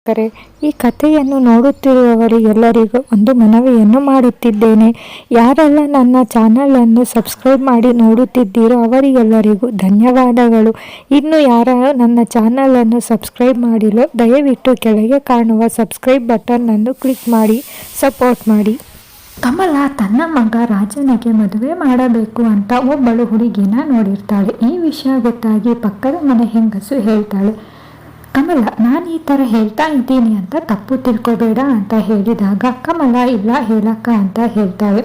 ವೀಕ್ಷಕರೇ, ಈ ಕಥೆಯನ್ನು ನೋಡುತ್ತಿರುವವರಿಗೆಲ್ಲರಿಗೂ ಒಂದು ಮನವಿಯನ್ನು ಮಾಡುತ್ತಿದ್ದೇನೆ. ಯಾರೆಲ್ಲ ನನ್ನ ಚಾನಲನ್ನು ಸಬ್ಸ್ಕ್ರೈಬ್ ಮಾಡಿ ನೋಡುತ್ತಿದ್ದೀರೋ ಅವರಿಗೆಲ್ಲರಿಗೂ ಧನ್ಯವಾದಗಳು. ಇನ್ನು ಯಾರು ನನ್ನ ಚಾನಲನ್ನು ಸಬ್ಸ್ಕ್ರೈಬ್ ಮಾಡಿಲ್ಲೋ ದಯವಿಟ್ಟು ಕೆಳಗೆ ಕಾಣುವ ಸಬ್ಸ್ಕ್ರೈಬ್ ಬಟನ್ ಅನ್ನು ಕ್ಲಿಕ್ ಮಾಡಿ ಸಪೋರ್ಟ್ ಮಾಡಿ. ಕಮಲ ತನ್ನ ಮಗ ರಾಜನಿಗೆ ಮದುವೆ ಮಾಡಬೇಕು ಅಂತ ಒಬ್ಬಳು ಹುಡುಗಿನ ನೋಡಿರ್ತಾಳೆ. ಈ ವಿಷಯ ಗೊತ್ತಾಗಿ ಪಕ್ಕದ ಮನೆ ಹೆಂಗಸು ಹೇಳ್ತಾಳೆ, ಕಮಲ, ನಾನು ಈ ಥರ ಹೇಳ್ತಾ ಇದ್ದೀನಿ ಅಂತ ತಪ್ಪು ತಿಳ್ಕೊಬೇಡ ಅಂತ ಹೇಳಿದಾಗ ಕಮಲ ಇಲ್ಲ ಹೇಳಕ್ಕ ಅಂತ ಹೇಳ್ತಾಳೆ.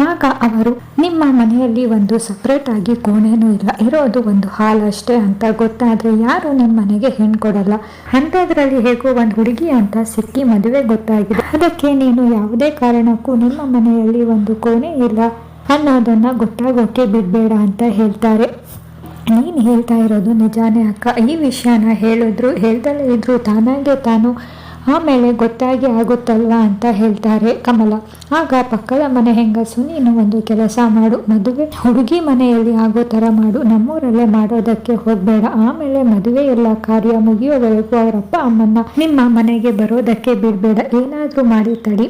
ಆಗ ಅವರು, ನಿಮ್ಮ ಮನೆಯಲ್ಲಿ ಒಂದು ಸಪ್ರೇಟ್ ಆಗಿ ಕೋಣೆನೂ ಇಲ್ಲ, ಇರೋದು ಒಂದು ಹಾಲ್ ಅಷ್ಟೇ ಅಂತ ಗೊತ್ತಾದರೆ ಯಾರು ನಿಮ್ಮ ಮನೆಗೆ ಹೆಣ್ಣು ಕೊಡಲ್ಲ. ಅಂಥದ್ರಲ್ಲಿ ಹೇಗೋ ಒಂದು ಹುಡುಗಿ ಅಂತ ಸಿಕ್ಕಿ ಮದುವೆ ಗೊತ್ತಾಗಿದೆ, ಅದಕ್ಕೆ ನೀನು ಯಾವುದೇ ಕಾರಣಕ್ಕೂ ನಿಮ್ಮ ಮನೆಯಲ್ಲಿ ಒಂದು ಕೋಣೆ ಇಲ್ಲ ಅನ್ನೋದನ್ನು ಗೊತ್ತಾಗೋಕೆ ಬಿಡಬೇಡ ಅಂತ ಹೇಳ್ತಾರೆ. ನೀನು ಹೇಳ್ತಾ ಇರೋದು ನಿಜಾನೇ ಅಕ್ಕ, ಈ ವಿಷಯನ ಹೇಳಿದ್ರು ಹೇಳ್ದಲೇ ಇದ್ರು ತಾನಾಗೆ ತಾನು ಆಮೇಲೆ ಗೊತ್ತಾಗಿ ಆಗುತ್ತಲ್ವಾ ಅಂತ ಹೇಳ್ತಾರೆ ಕಮಲ. ಆಗ ಪಕ್ಕದ ಮನೆ ಹೆಂಗಸು, ನೀನು ಒಂದು ಕೆಲಸ ಮಾಡು, ಮದುವೆ ಹುಡುಗಿ ಮನೆಯಲ್ಲಿ ಆಗೋ ಥರ ಮಾಡು, ನಮ್ಮೂರಲ್ಲೇ ಮಾಡೋದಕ್ಕೆ ಹೋಗಬೇಡ. ಆಮೇಲೆ ಮದುವೆ ಎಲ್ಲ ಕಾರ್ಯ ಮುಗಿಯೋವರೆಗೂ ಅವರಪ್ಪ ಅಮ್ಮನ್ನ ನಿಮ್ಮ ಮನೆಗೆ ಬರೋದಕ್ಕೆ ಬಿಡಬೇಡ. ಏನಾದರೂ ಮಾಡಿ ತಡಿ.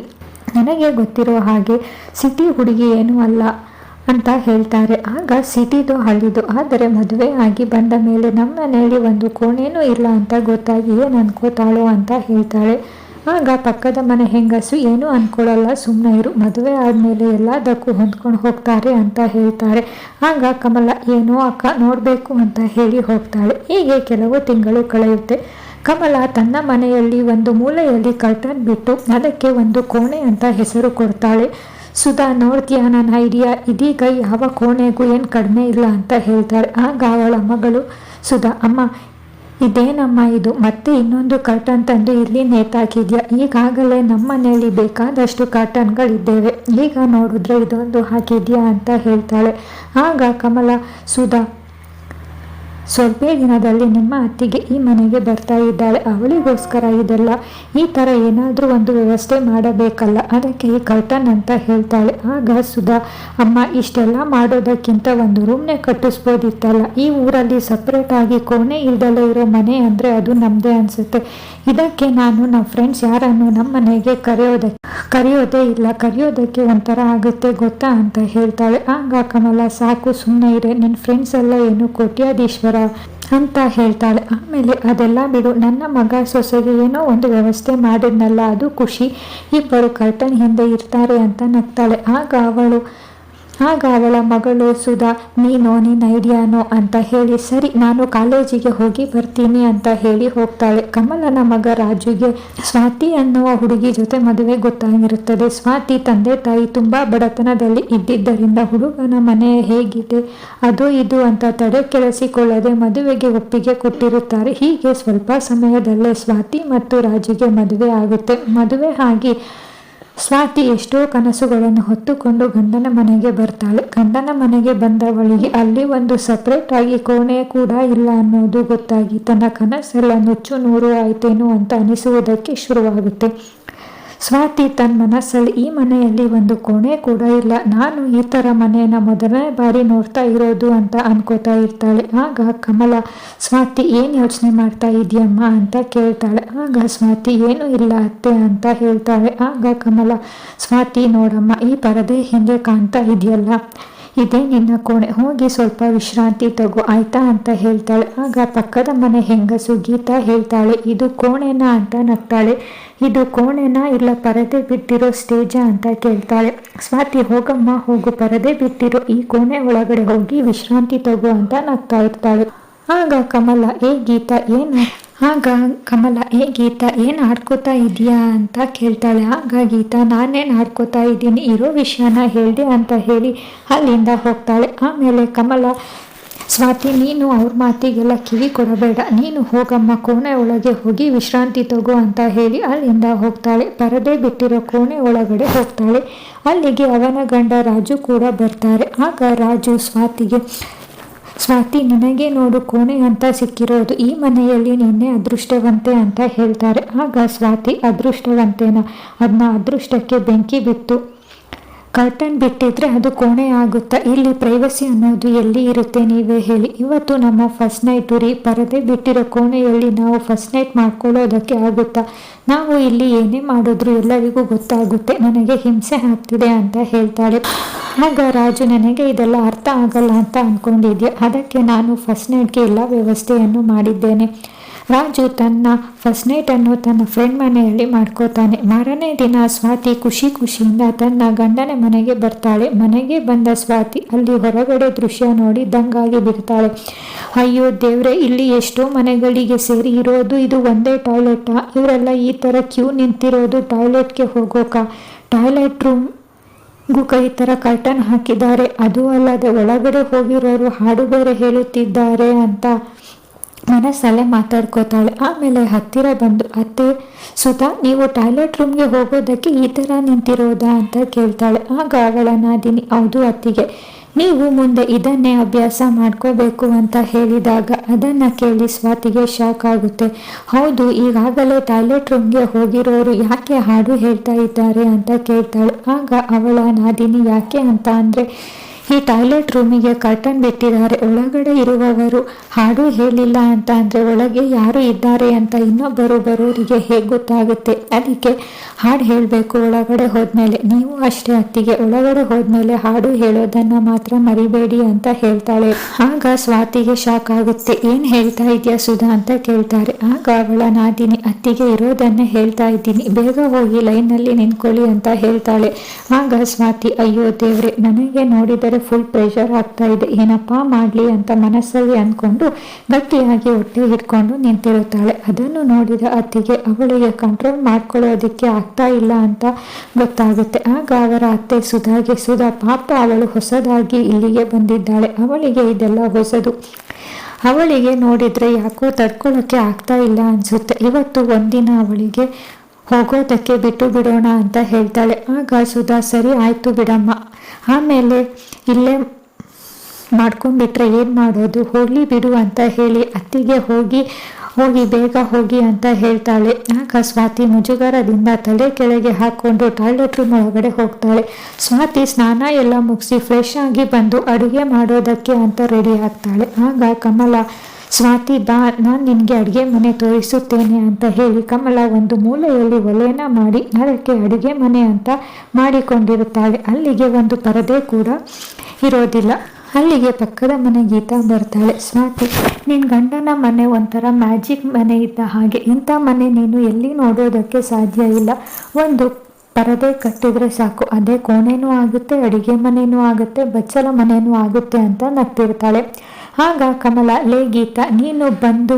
ನನಗೆ ಗೊತ್ತಿರೋ ಹಾಗೆ ಸಿಟಿ ಹುಡುಗಿ ಏನೂ ಅಲ್ಲ ಅಂತ ಹೇಳ್ತಾರೆ. ಆಗ ಸಿಟಿದು ಹಳ್ಳಿದು, ಆದರೆ ಮದುವೆ ಆಗಿ ಬಂದ ಮೇಲೆ ನಮ್ಮ ಮನೆಯಲ್ಲಿ ಒಂದು ಕೋಣೆನೂ ಇಲ್ಲ ಅಂತ ಗೊತ್ತಾಗಿ ಏನು ಅನ್ಕೋತಾಳೋ ಅಂತ ಹೇಳ್ತಾಳೆ. ಆಗ ಪಕ್ಕದ ಮನೆ ಹೆಂಗಸು, ಏನೂ ಅನ್ಕೊಳ್ಳಲ್ಲ, ಸುಮ್ಮನೆ ಇರು, ಮದುವೆ ಆದಮೇಲೆ ಎಲ್ಲದಕ್ಕೂ ಹೊಂದ್ಕೊಂಡು ಹೋಗ್ತಾರೆ ಅಂತ ಹೇಳ್ತಾರೆ. ಆಗ ಕಮಲ, ಏನೋ ಅಕ್ಕ ನೋಡಬೇಕು ಅಂತ ಹೇಳಿ ಹೋಗ್ತಾಳೆ. ಹೀಗೆ ಕೆಲವು ತಿಂಗಳು ಕಳೆಯುತ್ತೆ. ಕಮಲ ತನ್ನ ಮನೆಯಲ್ಲಿ ಒಂದು ಮೂಲೆಯಲ್ಲಿ ಕರ್ಟನ್ ಬಿಟ್ಟು ಅದಕ್ಕೆ ಒಂದು ಕೋಣೆ ಅಂತ ಹೆಸರು ಕೊಡ್ತಾಳೆ. ಸುಧಾ, ನೋಡ್ತೀಯಾ ನನ್ನ ಐಡಿಯಾ, ಇದೀಗ ಯಾವ ಕೋಣೆಗೂ ಏನು ಕಡಿಮೆ ಇಲ್ಲ ಅಂತ ಹೇಳ್ತಾಳೆ. ಆಗ ಅವಳ ಮಗಳು ಸುಧಾ, ಅಮ್ಮ ಇದೇನಮ್ಮ ಇದು, ಮತ್ತೆ ಇನ್ನೊಂದು ಕರ್ಟನ್ ತಂದು ಇಲ್ಲಿ ನೇತಾಕಿದ್ಯಾ? ಈಗಾಗಲೇ ನಮ್ಮ ಮನೆಯಲ್ಲಿ ಬೇಕಾದಷ್ಟು ಕರ್ಟನ್ಗಳಿದ್ದೇವೆ, ಈಗ ನೋಡಿದ್ರೆ ಇದೊಂದು ಹಾಕಿದ್ಯಾ ಅಂತ ಹೇಳ್ತಾಳೆ. ಆಗ ಕಮಲ, ಸುಧಾ ಸ್ವಲ್ಪ ದಿನದಲ್ಲಿ ನಿಮ್ಮ ಅತ್ತಿಗೆ ಈ ಮನೆಗೆ ಬರ್ತಾ ಇದ್ದಾಳೆ, ಅವಳಿಗೋಸ್ಕರ ಇದೆಲ್ಲ ಈ ಥರ ಏನಾದರೂ ಒಂದು ವ್ಯವಸ್ಥೆ ಮಾಡಬೇಕಲ್ಲ, ಅದಕ್ಕೆ ಈ ಕರ್ಟನ್ ಅಂತ ಹೇಳ್ತಾಳೆ. ಆಗ ಸುಧಾ, ಅಮ್ಮ ಇಷ್ಟೆಲ್ಲ ಮಾಡೋದಕ್ಕಿಂತ ಒಂದು ರೂಮ್ನೇ ಕಟ್ಟಿಸ್ಬೋದಿತ್ತಲ್ಲ, ಈ ಊರಲ್ಲಿ ಸಪ್ರೇಟಾಗಿ ಕೋಣೆ ಇಲ್ದಲೇ ಇರೋ ಮನೆ ಅಂದರೆ ಅದು ನಮ್ಮದೇ ಅನಿಸುತ್ತೆ. ಇದಕ್ಕೆ ನಾನು ನಮ್ಮ ಫ್ರೆಂಡ್ಸ್ ಯಾರನ್ನು ನಮ್ಮ ಮನೆಗೆ ಕರೆಯೋದೇ ಇಲ್ಲ, ಕರೆಯೋದಕ್ಕೆ ಒಂಥರ ಆಗುತ್ತೆ ಗೊತ್ತಾ ಅಂತ ಹೇಳ್ತಾಳೆ. ಆಗ ಕಮಲ, ಸಾಕು ಸುಮ್ಮನೆ ಇರೆ, ನಿನ್ನ ಫ್ರೆಂಡ್ಸ್ ಎಲ್ಲ ಏನು ಕೋಟ್ಯಾಧೀಶ್ವರ ಅಂತ ಹೇಳ್ತಾಳೆ. ಆಮೇಲೆ ಅದೆಲ್ಲ ಬಿಡು, ನನ್ನ ಮಗ ಸೊಸೆಗೆ ಏನೋ ಒಂದು ವ್ಯವಸ್ಥೆ ಮಾಡಿದ್ನಲ್ಲ ಅದು ಖುಷಿ, ಇಬ್ಬರು ಕರ್ಟನ್ ಹಿಂದೆ ಇರ್ತಾರೆ ಅಂತ ನಗ್ತಾಳೆ. ಆಗ ಅವಳ ಮಗಳು ಸುಧಾ, ನಿನ್ನ ಐಡಿಯಾನೋ ಅಂತ ಹೇಳಿ, ಸರಿ ನಾನು ಕಾಲೇಜಿಗೆ ಹೋಗಿ ಬರ್ತೀನಿ ಅಂತ ಹೇಳಿ ಹೋಗ್ತಾಳೆ. ಕಮಲನ ಮಗ ರಾಜುಗೆ ಸ್ವಾತಿ ಅನ್ನುವ ಹುಡುಗಿ ಜೊತೆ ಮದುವೆ ಗೊತ್ತಾಗಿರುತ್ತದೆ. ಸ್ವಾತಿ ತಂದೆ ತಾಯಿ ತುಂಬಾ ಬಡತನದಲ್ಲಿ ಇದ್ದಿದ್ದರಿಂದ ಹುಡುಗನ ಮನೆ ಹೇಗಿದೆ ಅದು ಇದು ಅಂತ ತಡೆ ಕೆಡಿಸಿಕೊಳ್ಳದೆ ಮದುವೆಗೆ ಒಪ್ಪಿಗೆ ಕೊಟ್ಟಿರುತ್ತಾರೆ. ಹೀಗೆ ಸ್ವಲ್ಪ ಸಮಯದಲ್ಲೇ ಸ್ವಾತಿ ಮತ್ತು ರಾಜುಗೆ ಮದುವೆ ಆಗುತ್ತೆ. ಮದುವೆ ಆಗಿ ಸ್ವಾತಿ ಎಷ್ಟೋ ಕನಸುಗಳನ್ನು ಹೊತ್ತುಕೊಂಡು ಗಂಡನ ಮನೆಗೆ ಬರ್ತಾಳೆ. ಗಂಡನ ಮನೆಗೆ ಬಂದವಳಿಗೆ ಅಲ್ಲಿ ಒಂದು ಸಪ್ರೇಟ್ ಆಗಿ ಕೋಣೆ ಕೂಡ ಇಲ್ಲ ಅನ್ನೋದು ಗೊತ್ತಾಗಿ ತನ್ನ ಕನಸೆಲ್ಲ ನುಚ್ಚು ನೂರು ಆಯ್ತೇನೋ ಅಂತ ಅನಿಸುವುದಕ್ಕೆ ಶುರುವಾಗುತ್ತೆ. ಸ್ವಾತಿ ತನ್ನ ಮನಸ್ಸಲ್ಲಿ, ಈ ಮನೆಯಲ್ಲಿ ಒಂದು ಕೋಣೆ ಕೂಡ ಇಲ್ಲ, ನಾನು ಈ ಥರ ಮನೆಯನ್ನು ಮೊದಲನೇ ಬಾರಿ ನೋಡ್ತಾ ಇರೋದು ಅಂತ ಅನ್ಕೋತಾ ಇರ್ತಾಳೆ. ಆಗ ಕಮಲ, ಸ್ವಾತಿ ಏನು ಯೋಚನೆ ಮಾಡ್ತಾ ಇದೆಯಮ್ಮ ಅಂತ ಕೇಳ್ತಾಳೆ. ಆಗ ಸ್ವಾತಿ, ಏನೂ ಇಲ್ಲ ಅತ್ತೆ ಅಂತ ಹೇಳ್ತಾಳೆ. ಆಗ ಕಮಲ, ಸ್ವಾತಿ ನೋಡಮ್ಮ, ಈ ಪರದೆ ಹಿಂದೆ ಕಾಣ್ತಾ ಇದೆಯಲ್ಲ, ಇದೇ ನಿನ್ನ ಕೋಣೆ, ಹೋಗಿ ಸ್ವಲ್ಪ ವಿಶ್ರಾಂತಿ ತಗೋ ಆಯ್ತಾ ಅಂತ ಹೇಳ್ತಾಳೆ. ಆಗ ಪಕ್ಕದ ಮನೆ ಹೆಂಗಸು ಗೀತಾ ಹೇಳ್ತಾಳೆ, ಇದು ಕೋಣೆನಾ ಅಂತ ನಗ್ತಾಳೆ. ಇದು ಕೋಣೆನಾ ಇಲ್ಲ ಪರದೆ ಬಿಟ್ಟಿರೋ ಸ್ಟೇಜಾ ಅಂತ ಕೇಳ್ತಾಳೆ. ಸ್ವಾತಿ, ಹೋಗಮ್ಮ ಹೋಗು, ಪರದೆ ಬಿಟ್ಟಿರೋ ಈ ಕೋಣೆ ಒಳಗಡೆ ಹೋಗಿ ವಿಶ್ರಾಂತಿ ತಗೋ ಅಂತ ನಗ್ತಾ ಇರ್ತಾಳೆ. ಆಗ ಕಮಲ, ಏ ಗೀತಾ ಏನು ಆಡ್ಕೋತಾ ಇದೆಯಾ ಅಂತ ಕೇಳ್ತಾಳೆ. ಆಗ ಗೀತಾ, ನಾನೇನು ಆಡ್ಕೋತಾ ಇದ್ದೀನಿ, ಇರೋ ವಿಷಯನ ಹೇಳ್ದೆ ಅಂತ ಹೇಳಿ ಅಲ್ಲಿಂದ ಹೋಗ್ತಾಳೆ. ಆಮೇಲೆ ಕಮಲ, ಸ್ವಾತಿ ನೀನು ಅವ್ರ ಮಾತಿಗೆಲ್ಲ ಕಿವಿ ಕೊಡಬೇಡ, ನೀನು ಹೋಗಮ್ಮ ಕೋಣೆ ಒಳಗೆ ಹೋಗಿ ವಿಶ್ರಾಂತಿ ತಗೋ ಅಂತ ಹೇಳಿ ಅಲ್ಲಿಂದ ಹೋಗ್ತಾಳೆ. ಪರದೆ ಬಿಟ್ಟಿರೋ ಕೋಣೆ ಒಳಗಡೆ ಹೋಗ್ತಾಳೆ. ಅಲ್ಲಿಗೆ ಅವನ ಗಂಡ ರಾಜು ಕೂಡ ಬರ್ತಾರೆ. ಆಗ ರಾಜು ಸ್ವಾತಿ ನಿನಗೆ ನೋಡು ಕೋಣೆ ಅಂತ ಸಿಕ್ಕಿರೋದು, ಈ ಮನೆಯಲ್ಲಿ ನಿನ್ನೆ ಅದೃಷ್ಟವಂತೆ ಅಂತ ಹೇಳ್ತಾರೆ. ಆಗ ಸ್ವಾತಿ, ಅದೃಷ್ಟವಂತೇನ, ಅದನ್ನ ಅದೃಷ್ಟಕ್ಕೆ ಬೆಂಕಿ ಬಿತ್ತು ಕರ್ಟನ್ ಬಿಟ್ಟಿದ್ರೆ ಅದು ಕೋಣೆ ಆಗುತ್ತಾ? ಇಲ್ಲಿ ಪ್ರೈವಸಿ ಅನ್ನೋದು ಎಲ್ಲಿ ಇರುತ್ತೆ ನೀವೇ ಹೇಳಿ. ಇವತ್ತು ನಮ್ಮ ಫಸ್ಟ್ ನೈಟು ರೀ. ಪರದೆ ಬಿಟ್ಟಿರೋ ಕೋಣೆಯಲ್ಲಿ ನಾವು ಫಸ್ಟ್ ನೈಟ್ ಮಾಡ್ಕೊಳ್ಳೋದಕ್ಕೆ ಆಗುತ್ತಾ? ನಾವು ಇಲ್ಲಿ ಏನೇ ಮಾಡಿದ್ರು ಎಲ್ಲರಿಗೂ ಗೊತ್ತಾಗುತ್ತೆ, ನನಗೆ ಹಿಂಸೆ ಆಗ್ತಿದೆ ಅಂತ ಹೇಳ್ತಾಳೆ. ಆಗ ರಾಜು, ನನಗೆ ಇದೆಲ್ಲ ಅರ್ಥ ಆಗಲ್ಲ ಅಂತ ಅಂದ್ಕೊಂಡಿದ್ಯಾ? ಅದಕ್ಕೆ ನಾನು ಫಸ್ಟ್ ನೈಟ್ಗೆ ಎಲ್ಲ ವ್ಯವಸ್ಥೆಯನ್ನು ಮಾಡಿದ್ದೇನೆ. ರಾಜು ತನ್ನ ಫಸ್ಟ್ ನೈಟನ್ನು ತನ್ನ ಫ್ರೆಂಡ್ ಮನೆಯಲ್ಲಿ ಮಾಡ್ಕೋತಾನೆ. ಮಾರನೇ ದಿನ ಸ್ವಾತಿ ಖುಷಿಯಿಂದ ತನ್ನ ಗಂಡನ ಮನೆಗೆ ಬರ್ತಾಳೆ. ಮನೆಗೆ ಬಂದ ಸ್ವಾತಿ ಅಲ್ಲಿ ಹೊರಗಡೆ ದೃಶ್ಯ ನೋಡಿ ದಂಗಾಗಿ ಬಿಡ್ತಾಳೆ. ಅಯ್ಯೋ ದೇವ್ರೆ, ಇಲ್ಲಿ ಎಷ್ಟೋ ಮನೆಗಳಿಗೆ ಸೇರಿ ಇರೋದು ಇದು ಒಂದೇ ಟಾಯ್ಲೆಟಾ? ಇವರೆಲ್ಲ ಈ ಥರ ಕ್ಯೂ ನಿಂತಿರೋದು ಟಾಯ್ಲೆಟ್ಗೆ ಹೋಗೋಕ? ಟಾಯ್ಲೆಟ್ ರೂಮ್ಗೂ ಈ ಥರ ಕರ್ಟನ್ ಹಾಕಿದ್ದಾರೆ. ಅದು ಅಲ್ಲದೆ ಒಳಗಡೆ ಹೋಗಿರೋರು ಹಾಡು ಬೇರೆ ಹೇಳುತ್ತಿದ್ದಾರೆ ಅಂತ ಮನಸ್ಸಲ್ಲೇ ಮಾತಾಡ್ಕೋತಾಳೆ. ಆಮೇಲೆ ಹತ್ತಿರ ಬಂದು, ಅತ್ತೆ ಸುಧಾ, ನೀವು ಟಾಯ್ಲೆಟ್ ರೂಮ್ಗೆ ಹೋಗೋದಕ್ಕೆ ಈ ಥರ ನಿಂತಿರೋದಾ ಅಂತ ಕೇಳ್ತಾಳೆ. ಆಗ ಅವಳ ನಾದಿನಿ, ಹೌದು ಅತ್ತಿಗೆ, ನೀವು ಮುಂದೆ ಇದನ್ನೇ ಅಭ್ಯಾಸ ಮಾಡ್ಕೋಬೇಕು ಅಂತ ಹೇಳಿದಾಗ ಅದನ್ನು ಕೇಳಿ ಸ್ವಾತಿಗೆ ಶಾಕ್ ಆಗುತ್ತೆ. ಹೌದು, ಈಗಾಗಲೇ ಟಾಯ್ಲೆಟ್ ರೂಮ್ಗೆ ಹೋಗಿರೋರು ಯಾಕೆ ಹಾಡು ಹೇಳ್ತಾ ಇದ್ದಾರೆ ಅಂತ ಕೇಳ್ತಾಳೆ. ಆಗ ಅವಳ ನಾದಿನಿ, ಯಾಕೆ ಅಂತ ಅಂದರೆ, ಈ ಟಾಯ್ಲೆಟ್ ರೂಮಿಗೆ ಕರ್ಟನ್ ಬಿಟ್ಟಿದ್ದಾರೆ. ಒಳಗಡೆ ಇರುವವರು ಹಾಡು ಹೇಳಿಲ್ಲ ಅಂತ ಅಂದರೆ ಒಳಗೆ ಯಾರು ಇದ್ದಾರೆ ಅಂತ ಇನ್ನೊಬ್ಬರು ಬರೋರಿಗೆ ಹೇಗೆ ಗೊತ್ತಾಗುತ್ತೆ? ಅದಕ್ಕೆ ಹಾಡು ಹೇಳಬೇಕು ಒಳಗಡೆ ಹೋದ್ಮೇಲೆ. ನೀವು ಅಷ್ಟೇ ಅತ್ತಿಗೆ, ಒಳಗಡೆ ಹೋದ್ಮೇಲೆ ಹಾಡು ಹೇಳೋದನ್ನು ಮಾತ್ರ ಮರಿಬೇಡಿ ಅಂತ ಹೇಳ್ತಾಳೆ. ಆಗ ಸ್ವಾತಿಗೆ ಶಾಕ್ ಆಗುತ್ತೆ. ಏನು ಹೇಳ್ತಾ ಇದೆಯಾ ಸುಧಾ ಅಂತ ಕೇಳ್ತಾರೆ. ಆಗ ಅವಳ ನಾದಿನಿ, ಅತ್ತಿಗೆ ಇರೋದನ್ನೇ ಹೇಳ್ತಾ ಇದ್ದೀನಿ, ಬೇಗ ಹೋಗಿ ಲೈನಲ್ಲಿ ನಿಂತ್ಕೊಳ್ಳಿ ಅಂತ ಹೇಳ್ತಾಳೆ. ಆಗ ಸ್ವಾತಿ, ಅಯ್ಯೋ ದೇವ್ರೆ, ನನಗೆ ನೋಡಿದರೆ ಫುಲ್ ಪ್ರೆಷರ್ ಆಗ್ತಾ ಇದೆ, ಏನಪ್ಪಾ ಮಾಡಲಿ ಅಂತ ಮನಸ್ಸಲ್ಲಿ ಅಂದ್ಕೊಂಡು ಗಟ್ಟಿಯಾಗಿ ಹೊಟ್ಟೆ ಹಿಡ್ಕೊಂಡು ನಿಂತಿರುತ್ತಾಳೆ. ಅದನ್ನು ನೋಡಿದ ಅತ್ತಿಗೆ ಅವಳಿಗೆ ಕಂಟ್ರೋಲ್ ಮಾಡ್ಕೊಳ್ಳೋದಕ್ಕೆ ಆಗ್ತಾ ಇಲ್ಲ ಅಂತ ಗೊತ್ತಾಗುತ್ತೆ. ಆಗ ಅವರ ಅತ್ತೆ ಸುಧಾಗೆ, ಸುಧಾ ಪಾಪ, ಅವಳು ಹೊಸದಾಗಿ ಇಲ್ಲಿಗೆ ಬಂದಿದ್ದಾಳೆ, ಅವಳಿಗೆ ಇದೆಲ್ಲ ಹೊಸದು, ಅವಳಿಗೆ ನೋಡಿದ್ರೆ ಯಾಕೋ ತಡ್ಕೊಳ್ಳೋಕ್ಕೆ ಆಗ್ತಾ ಇಲ್ಲ ಅನ್ಸುತ್ತೆ, ಇವತ್ತು ಒಂದಿನ ಅವಳಿಗೆ ಹೋಗೋದಕ್ಕೆ ಬಿಟ್ಟು ಬಿಡೋಣ ಅಂತ ಹೇಳ್ತಾಳೆ. ಆಗ ಸುಧಾ, ಸರಿ ಆಯಿತು ಬಿಡಮ್ಮ, ಆಮೇಲೆ ಇಲ್ಲೇ ಮಾಡ್ಕೊಂಡ್ಬಿಟ್ರೆ ಏನು ಮಾಡೋದು, ಹೋಗಲಿ ಬಿಡು ಅಂತ ಹೇಳಿ ಅತ್ತಿಗೆ ಹೋಗಿ ಬೇಗ ಹೋಗಿ ಅಂತ ಹೇಳ್ತಾಳೆ. ಆಗ ಸ್ವಾತಿ ಮುಜುಗರದಿಂದ ತಲೆ ಕೆಳಗೆ ಹಾಕ್ಕೊಂಡು ಟಾಯ್ಲೆಟ್ ರೂಮ್ ಒಳಗಡೆ ಹೋಗ್ತಾಳೆ. ಸ್ವಾತಿ ಸ್ನಾನ ಎಲ್ಲ ಮುಗಿಸಿ ಫ್ರೆಶ್ ಆಗಿ ಬಂದು ಅಡುಗೆ ಮಾಡೋದಕ್ಕೆ ಅಂತ ರೆಡಿ ಆಗ್ತಾಳೆ. ಆಗ ಕಮಲ, ಸ್ವಾತಿ ಬಾ, ನಾನು ನಿನಗೆ ಅಡುಗೆ ಮನೆ ತೋರಿಸುತ್ತೇನೆ ಅಂತ ಹೇಳಿ ಕಮಲ ಒಂದು ಮೂಲೆಯಲ್ಲಿ ಒಲೆನ ಮಾಡಿ ಅದಕ್ಕೆ ಅಡುಗೆ ಮನೆ ಅಂತ ಮಾಡಿಕೊಂಡಿರುತ್ತಾಳೆ. ಅಲ್ಲಿಗೆ ಒಂದು ಪರದೆ ಕೂಡ ಇರೋದಿಲ್ಲ. ಅಲ್ಲಿಗೆ ಪಕ್ಕದ ಮನೆ ಗೀತಾ ಬರ್ತಾಳೆ. ಸ್ವಾತಿ, ನಿನ್ನ ಗಂಡನ ಮನೆ ಒಂಥರ ಮ್ಯಾಜಿಕ್ ಮನೆ ಇದ್ದ ಹಾಗೆ, ಇಂಥ ಮನೆ ನೀನು ಎಲ್ಲಿ ನೋಡೋದಕ್ಕೆ ಸಾಧ್ಯ ಇಲ್ಲ. ಒಂದು ಪರದೆ ಕಟ್ಟಿದ್ರೆ ಸಾಕು, ಅದೇ ಕೋಣೆನೂ ಆಗುತ್ತೆ, ಅಡುಗೆ ಮನೆಯೂ ಆಗುತ್ತೆ, ಬಚ್ಚಲ ಮನೆಯೂ ಆಗುತ್ತೆ ಅಂತ ನಗ್ತಿರ್ತಾಳೆ. ಆಗ ಕಮಲ, ಲೇ ಗೀತಾ, ನೀನು ಬಂದು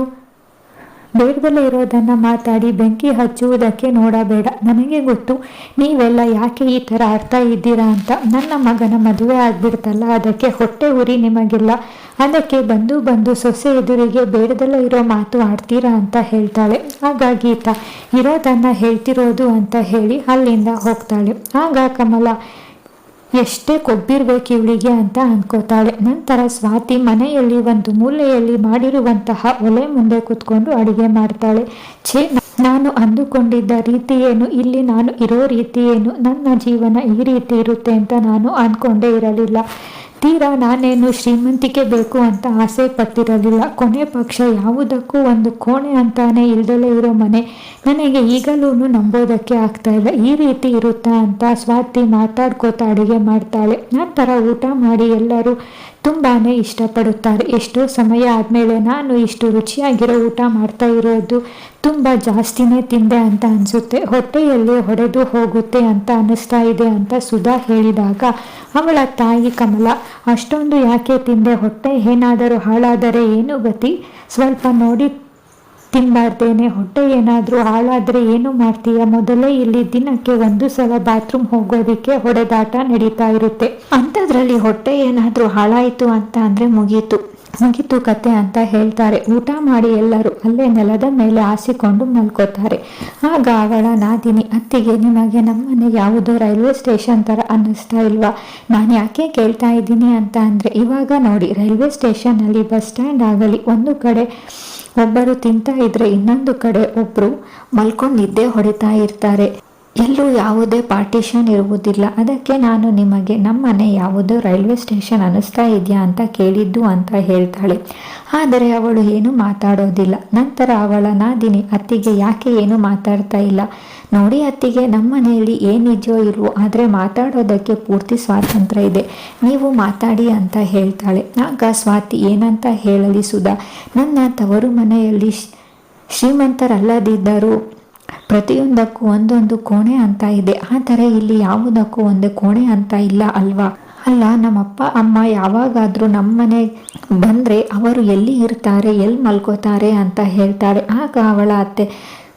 ಬೇಡದಲ್ಲೇ ಇರೋದನ್ನು ಮಾತಾಡಿ ಬೆಂಕಿ ಹಚ್ಚುವುದಕ್ಕೆ ನೋಡಬೇಡ. ನನಗೆ ಗೊತ್ತು ನೀವೆಲ್ಲ ಯಾಕೆ ಈ ಥರ ಆಡ್ತಾ ಇದ್ದೀರಾ ಅಂತ. ನನ್ನ ಮಗನ ಮದುವೆ ಆಗ್ಬಿಡ್ತಲ್ಲ, ಅದಕ್ಕೆ ಹೊಟ್ಟೆ ಉರಿ ನಿಮಗಿಲ್ಲ, ಅದಕ್ಕೆ ಬಂದು ಸೊಸೆ ಎದುರಿಗೆ ಬೇಡದಲ್ಲೇ ಇರೋ ಮಾತು ಆಡ್ತೀರಾ ಅಂತ ಹೇಳ್ತಾಳೆ. ಆಗ ಗೀತಾ, ಇರೋದನ್ನು ಹೇಳ್ತಿರೋದು ಅಂತ ಹೇಳಿ ಅಲ್ಲಿಂದ ಹೋಗ್ತಾಳೆ. ಆಗ ಕಮಲ, ಎಷ್ಟೇ ಕೊಬ್ಬಿರ್ಬೇಕು ಇವಳಿಗೆ ಅಂತ ಅನ್ಕೋತಾಳೆ. ನಂತರ ಸ್ವಾತಿ ಮನೆಯಲ್ಲಿ ಒಂದು ಮೂಲೆಯಲ್ಲಿ ಮಾಡಿರುವಂತಹ ಒಲೆ ಮುಂದೆ ಕೂತ್ಕೊಂಡು ಅಡುಗೆ ಮಾಡ್ತಾಳೆ. ನಾನು ಅಂದುಕೊಂಡಿದ್ದ ರೀತಿ ಏನು, ಇಲ್ಲಿ ನಾನು ಇರೋ ರೀತಿ ಏನು, ನನ್ನ ಜೀವನ ಈ ರೀತಿ ಇರುತ್ತೆ ಅಂತ ನಾನು ಅಂದ್ಕೊಂಡೇ ಇರಲಿಲ್ಲ. ತೀರಾ ನಾನೇನು ಶ್ರೀಮಂತಿಕೆ ಬೇಕು ಅಂತ ಆಸೆ ಪಟ್ಟಿರಲಿಲ್ಲ. ಕೊನೆ ಪಕ್ಷ ಯಾವುದಕ್ಕೂ ಒಂದು ಕೋಣೆ ಅಂತಾನೆ ಇಲ್ದಲೇ ಇರೋ ಮನೆ ನನಗೆ ಈಗಲೂ ನಂಬೋದಕ್ಕೆ ಆಗ್ತಾ ಇಲ್ಲ. ಈ ರೀತಿ ಇರುತ್ತಾ ಅಂತ ಸ್ವಾತಿ ಮಾತಾಡ್ಕೋತಾ ಅಡುಗೆ ಮಾಡ್ತಾಳೆ. ನಂತರ ಊಟ ಮಾಡಿ ಎಲ್ಲರೂ ತುಂಬಾ ಇಷ್ಟಪಡುತ್ತಾರೆ. ಎಷ್ಟೋ ಸಮಯ ಆದಮೇಲೆ ನಾನು ಇಷ್ಟು ರುಚಿಯಾಗಿರೋ ಊಟ ಮಾಡ್ತಾ ಇರೋದು ತುಂಬ ಜಾಸ್ತಿನೇ ತಿಂದೆ ಅಂತ ಅನಿಸುತ್ತೆ, ಹೊಟ್ಟೆಯಲ್ಲಿ ಹೊಡೆದು ಹೋಗುತ್ತೆ ಅಂತ ಅನ್ನಿಸ್ತಾ ಇದೆ ಅಂತ ಸುಧಾ ಹೇಳಿದಾಗ ಅವಳ ತಾಯಿ ಕಮಲ, ಅಷ್ಟೊಂದು ಯಾಕೆ ತಿಂದೆ, ಹೊಟ್ಟೆ ಏನಾದರೂ ಹಾಳಾದರೆ ಏನು ಗತಿ, ಸ್ವಲ್ಪ ನೋಡಿ ತಿನ್ನಬಾರ್ದೇನೆ, ಹೊಟ್ಟೆ ಏನಾದರೂ ಹಾಳಾದರೆ ಏನು ಮಾಡ್ತೀಯ, ಮೊದಲೇ ಇಲ್ಲಿ ದಿನಕ್ಕೆ 1 ಸಲ ಬಾತ್ರೂಮ್ ಹೋಗೋದಕ್ಕೆ ಹೊಡೆದಾಟ ನಡೀತಾ ಇರುತ್ತೆ, ಅಂಥದ್ರಲ್ಲಿ ಹೊಟ್ಟೆ ಏನಾದರೂ ಹಾಳಾಯಿತು ಅಂತ ಅಂದರೆ ಮುಗೀತು ಕತೆ ಅಂತ ಹೇಳ್ತಾರೆ. ಊಟ ಮಾಡಿ ಎಲ್ಲರೂ ಅಲ್ಲೇ ನೆಲದ ಮೇಲೆ ಹಾಸಿಕೊಂಡು ಮಲ್ಕೋತಾರೆ. ಆಗ ಅವಳ ನಾದಿನಿ, ಅತ್ತಿಗೆ ನಿಮಗೆ ನಮ್ಮನೆ ಯಾವುದೋ ರೈಲ್ವೆ ಸ್ಟೇಷನ್ ಥರ ಅನ್ನಿಸ್ತಾ ಇಲ್ವಾ? ನಾನು ಯಾಕೆ ಕೇಳ್ತಾ ಇದ್ದೀನಿ ಅಂತ ಅಂದರೆ, ಇವಾಗ ನೋಡಿ, ರೈಲ್ವೆ ಸ್ಟೇಷನಲ್ಲಿ ಬಸ್ ಸ್ಟ್ಯಾಂಡ್ ಆಗಲಿ, ಒಂದು ಕಡೆ ಒಬ್ಬರು ತಿಂತಾ ಇದ್ರೆ ಇನ್ನೊಂದು ಕಡೆ ಒಬ್ಬರು ಮಲ್ಕೊಂಡು ನಿದ್ದೆ ಹೊಡಿತಾ ಇರ್ತಾರೆ. ಎಲ್ಲೂ ಯಾವುದೇ ಪಾರ್ಟಿಷನ್ ಇರುವುದಿಲ್ಲ. ಅದಕ್ಕೆ ನಾನು ನಿಮಗೆ ನಮ್ಮನೆ ಯಾವುದೋ ರೈಲ್ವೆ ಸ್ಟೇಷನ್ ಅನ್ನಿಸ್ತಾ ಇದೆಯಾ ಅಂತ ಕೇಳಿದ್ದು ಅಂತ ಹೇಳ್ತಾಳೆ. ಆದರೆ ಅವಳು ಏನು ಮಾತಾಡೋದಿಲ್ಲ. ನಂತರ ಅವಳ ನಾದಿನಿ ಅತ್ತಿಗೆ ಯಾಕೆ ಏನು ಮಾತಾಡ್ತಾ ಇಲ್ಲ, ನೋಡಿ ಅತ್ತಿಗೆ, ನಮ್ಮ ಮನೆಯಲ್ಲಿ ಏನಿದೆಯೋ ಇಲ್ವೋ ಆದರೆ ಮಾತಾಡೋದಕ್ಕೆ ಪೂರ್ತಿ ಸ್ವಾತಂತ್ರ್ಯ ಇದೆ, ನೀವು ಮಾತಾಡಿ ಅಂತ ಹೇಳ್ತಾಳೆ. ಆಗ ಸ್ವಾತಿ ಏನಂತ ಹೇಳಲಿ ಸುಧಾ, ನನ್ನ ತವರು ಮನೆಯಲ್ಲಿ ಶ್ರೀಮಂತರಲ್ಲದಿದ್ದರೂ ಪ್ರತಿಯೊಂದಕ್ಕೂ ಒಂದೊಂದು ಕೋಣೆ ಅಂತ ಇದೆ, ಆದರೆ ಇಲ್ಲಿ ಯಾವುದಕ್ಕೂ ಒಂದು ಕೋಣೆ ಅಂತ ಇಲ್ಲ ಅಲ್ವಾ? ಅಲ್ಲ, ನಮ್ಮಪ್ಪ ಅಮ್ಮ ಯಾವಾಗಾದರೂ ನಮ್ಮನೆ ಬಂದರೆ ಅವರು ಎಲ್ಲಿ ಇರ್ತಾರೆ, ಎಲ್ಲಿ ಮಲ್ಕೋತಾರೆ ಅಂತ ಹೇಳ್ತಾಳೆ. ಆಗ ಅವಳ ಅತ್ತೆ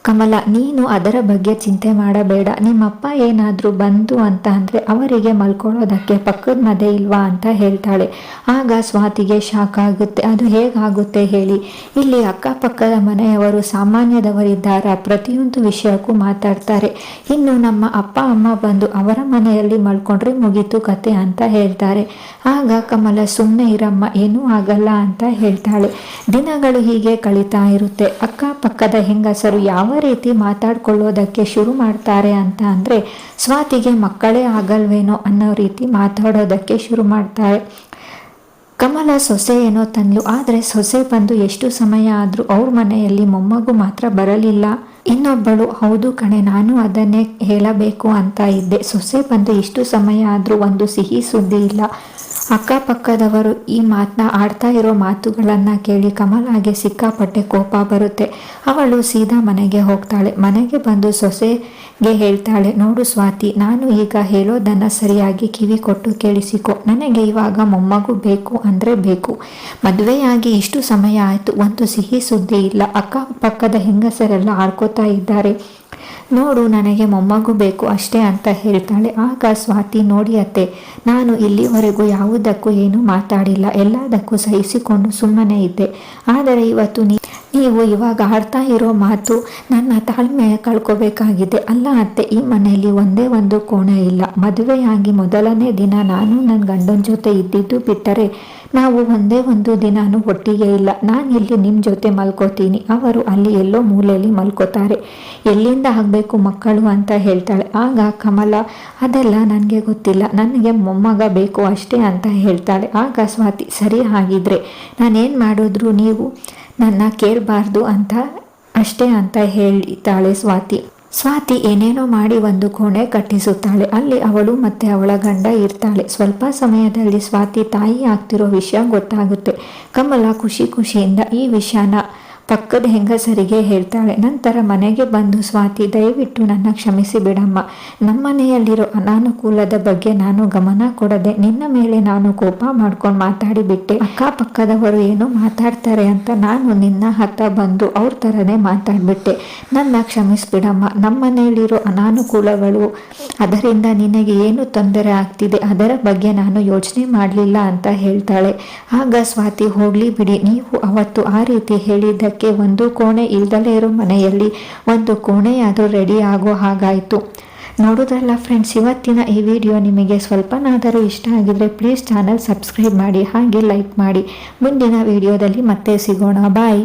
ಕಮಲ, ನೀನು ಅದರ ಬಗ್ಗೆ ಚಿಂತೆ ಮಾಡಬೇಡ, ನಿಮ್ಮಪ್ಪ ಏನಾದರೂ ಬಂದು ಅಂತ ಅಂದರೆ ಅವರಿಗೆ ಮಲ್ಕೊಳ್ಳೋದಕ್ಕೆ ಪಕ್ಕದ ಮನೆ ಇಲ್ವಾ ಅಂತ ಹೇಳ್ತಾಳೆ. ಆಗ ಸ್ವಾತಿಗೆ ಶಾಕ್ ಆಗುತ್ತೆ. ಅದು ಹೇಗಾಗುತ್ತೆ ಹೇಳಿ, ಇಲ್ಲಿ ಅಕ್ಕಪಕ್ಕದ ಮನೆಯವರು ಸಾಮಾನ್ಯದವರಿದ್ದಾರ, ಪ್ರತಿಯೊಂದು ವಿಷಯಕ್ಕೂ ಮಾತಾಡ್ತಾರೆ, ಇನ್ನು ನಮ್ಮ ಅಪ್ಪ ಅಮ್ಮ ಬಂದು ಅವರ ಮನೆಯಲ್ಲಿ ಮಲ್ಕೊಂಡ್ರೆ ಮುಗೀತು ಕತೆ ಅಂತ ಹೇಳ್ತಾರೆ. ಆಗ ಕಮಲ, ಸುಮ್ಮನೆ ಇರಮ್ಮ, ಏನೂ ಆಗಲ್ಲ ಅಂತ ಹೇಳ್ತಾಳೆ. ದಿನಗಳು ಹೀಗೆ ಕಳೀತಾ ಇರುತ್ತೆ. ಅಕ್ಕಪಕ್ಕದ ಹೆಂಗಸರು ಯಾವ ರೀತಿ ಮಾತಾಡ್ಕೊಳ್ಳೋದಕ್ಕೆ ಶುರು ಮಾಡ್ತಾರೆ ಅಂತ ಅಂದರೆ ಸ್ವಾತಿಗೆ ಮಕ್ಕಳೇ ಆಗಲ್ವೇನೋ ಅನ್ನೋ ರೀತಿ ಮಾತಾಡೋದಕ್ಕೆ ಶುರು ಮಾಡ್ತಾರೆ. ಕಮಲ ಸೊಸೆ ಏನೋ ತಂದ್ಲು, ಆದರೆ ಸೊಸೆ ಬಂದು ಎಷ್ಟು ಸಮಯ ಆದರೂ ಅವ್ರ ಮನೆಯಲ್ಲಿ ಮೊಮ್ಮಗು ಮಾತ್ರ ಬರಲಿಲ್ಲ. ಇನ್ನೊಬ್ಬಳು, ಹೌದು ಕಣೆ, ನಾನು ಅದನ್ನೇ ಹೇಳಬೇಕು ಅಂತ ಇದ್ದೆ, ಸೊಸೆ ಬಂದು ಇಷ್ಟು ಸಮಯ ಆದರೂ ಒಂದು ಸಿಹಿ ಸುದ್ದಿ ಇಲ್ಲ. ಅಕ್ಕಪಕ್ಕದವರು ಈ ಮಾತನ್ನ ಆಡ್ತಾ ಇರೋ ಮಾತುಗಳನ್ನು ಕೇಳಿ ಕಮಲಾಗೆ ಸಿಕ್ಕಾಪಟ್ಟೆ ಕೋಪ ಬರುತ್ತೆ. ಅವಳು ಸೀದಾ ಮನೆಗೆ ಹೋಗ್ತಾಳೆ. ಮನೆಗೆ ಬಂದು ಸೊಸೆಗೆ ಹೇಳ್ತಾಳೆ, ನೋಡು ಸ್ವಾತಿ, ನಾನು ಈಗ ಹೇಳೋದನ್ನು ಸರಿಯಾಗಿ ಕಿವಿ ಕೊಟ್ಟು ಕೇಳಿಸಿಕೊ, ನನಗೆ ಇವಾಗ ಮೊಮ್ಮಗು ಬೇಕು ಅಂದರೆ ಬೇಕು, ಮದುವೆಯಾಗಿ ಇಷ್ಟು ಸಮಯ ಆಯಿತು, ಒಂದು ಸಿಹಿ ಸುದ್ದಿ ಇಲ್ಲ, ಅಕ್ಕಪಕ್ಕದ ಹೆಂಗಸರೆಲ್ಲ ಆಡ್ಕೋತಾ ಇದ್ದಾರೆ, ನೋಡು ನನಗೆ ಮೊಮ್ಮಗು ಬೇಕು ಅಷ್ಟೇ ಅಂತ ಹೇಳ್ತಾಳೆ. ಆಗ ಸ್ವಾತಿ, ನೋಡಿ ಅತ್ತೆ, ನಾನು ಇಲ್ಲಿವರೆಗೂ ಯಾವುದಕ್ಕೂ ಏನೂ ಮಾತಾಡಿಲ್ಲ, ಎಲ್ಲದಕ್ಕೂ ಸಹಿಸಿಕೊಂಡು ಸುಮ್ಮನೆ ಇದ್ದೆ, ಆದರೆ ಇವತ್ತು ನೀವು ಇವಾಗ ಆಡ್ತಾ ಇರೋ ಮಾತು ನನ್ನ ತಾಳ್ಮೆ ಕಳ್ಕೋಬೇಕಾಗಿದೆ. ಅಲ್ಲ ಅತ್ತೆ, ಈ ಮನೆಯಲ್ಲಿ ಒಂದೇ ಒಂದು ಕೋಣೆ ಇಲ್ಲ, ಮದುವೆಯಾಗಿ ಮೊದಲನೇ ದಿನ ನಾನು ನನ್ನ ಗಂಡನ ಜೊತೆ ಇದ್ದಿದ್ದು ಬಿಟ್ಟರೆ ನಾವು ಒಂದೇ ಒಂದು ದಿನಾನು ಒಟ್ಟಿಗೆ ಇಲ್ಲ. ನಾನು ಇಲ್ಲಿ ನಿಮ್ಮ ಜೊತೆ ಮಲ್ಕೋತೀನಿ, ಅವರು ಅಲ್ಲಿ ಎಲ್ಲೋ ಮೂಲೆಯಲ್ಲಿ ಮಲ್ಕೋತಾರೆ, ಎಲ್ಲಿಂದ ಆಗಬೇಕು ಮಕ್ಕಳು ಅಂತ ಹೇಳ್ತಾಳೆ. ಆಗ ಕಮಲ, ಅದೆಲ್ಲ ನನಗೆ ಗೊತ್ತಿಲ್ಲ, ನನಗೆ ಮೊಮ್ಮಗ ಬೇಕು ಅಷ್ಟೇ ಅಂತ ಹೇಳ್ತಾಳೆ. ಆಗ ಸ್ವಾತಿ, ಸರಿ ಹಾಗಿದ್ರೆ ನಾನೇನು ಮಾಡಿದ್ರು ನೀವು ನನ್ನ ಕೇಳಬಾರ್ದು ಅಂತ ಅಷ್ಟೇ ಅಂತ ಹೇಳ್ತಾಳೆ ಸ್ವಾತಿ ಏನೇನೋ ಮಾಡಿ ಒಂದು ಕೋಣೆ ಕಟ್ಟಿಸುತ್ತಾಳೆ. ಅಲ್ಲಿ ಅವಳು ಮತ್ತೆ ಅವಳ ಗಂಡ ಇರ್ತಾಳೆ. ಸ್ವಲ್ಪ ಸಮಯದಲ್ಲಿ ಸ್ವಾತಿ ತಾಯಿ ಆಗ್ತಿರೋ ವಿಷಯ ಗೊತ್ತಾಗುತ್ತೆ. ಕಮಲ ಖುಷಿಯಿಂದ ಈ ವಿಷಯನ ಪಕ್ಕದ ಹೆಂಗಸರಿಗೆ ಹೇಳ್ತಾಳೆ. ನಂತರ ಮನೆಗೆ ಬಂದು ಸ್ವಾತಿ, ದಯವಿಟ್ಟು ನನ್ನ ಕ್ಷಮಿಸಿ ಬಿಡಮ್ಮ, ನಮ್ಮನೆಯಲ್ಲಿರೋ ಅನಾನುಕೂಲದ ಬಗ್ಗೆ ನಾನು ಗಮನ ಕೊಡದೆ ನಿನ್ನ ಮೇಲೆ ನಾನು ಕೋಪ ಮಾಡ್ಕೊಂಡು ಮಾತಾಡಿಬಿಟ್ಟೆ, ಅಕ್ಕಪಕ್ಕದವರು ಏನೋ ಮಾತಾಡ್ತಾರೆ ಅಂತ ನಾನು ನಿನ್ನ ಹತ್ತ ಬಂದು ಅವ್ರ ಥರನೇ ಮಾತಾಡ್ಬಿಟ್ಟೆ, ನನ್ನ ಕ್ಷಮಿಸ್ಬಿಡಮ್ಮ, ನಮ್ಮನೆಯಲ್ಲಿರೋ ಅನಾನುಕೂಲಗಳು, ಅದರಿಂದ ನಿನಗೆ ಏನು ತೊಂದರೆ ಆಗ್ತಿದೆ ಅದರ ಬಗ್ಗೆ ನಾನು ಯೋಚನೆ ಮಾಡಲಿಲ್ಲ ಅಂತ ಹೇಳ್ತಾಳೆ. ಆಗ ಸ್ವಾತಿ, ಹೋಗ್ಲಿ ಬಿಡಿ, ನೀವು ಅವತ್ತು ಆ ರೀತಿ ಹೇಳಿದ್ದಕ್ಕೆ ಒಂದು ಕೋಣೆ ಇಲ್ದಲೇ ಇರೋ ಮನೆಯಲ್ಲಿ ಒಂದು ಕೋಣೆಯಾದರೂ ರೆಡಿ ಆಗೋ ಹಾಗಾಯಿತು. ನೋಡೋದ್ರಲ್ಲ ಫ್ರೆಂಡ್ಸ್, ಇವತ್ತಿನ ಈ ವಿಡಿಯೋ ನಿಮಗೆ ಸ್ವಲ್ಪನಾದರೂ ಇಷ್ಟ ಆಗಿದ್ರೆ ಪ್ಲೀಸ್ ಚಾನಲ್ ಸಬ್ಸ್ಕ್ರೈಬ್ ಮಾಡಿ, ಹಾಗೆ ಲೈಕ್ ಮಾಡಿ. ಮುಂದಿನ ವಿಡಿಯೋದಲ್ಲಿ ಮತ್ತೆ ಸಿಗೋಣ. ಬಾಯ್.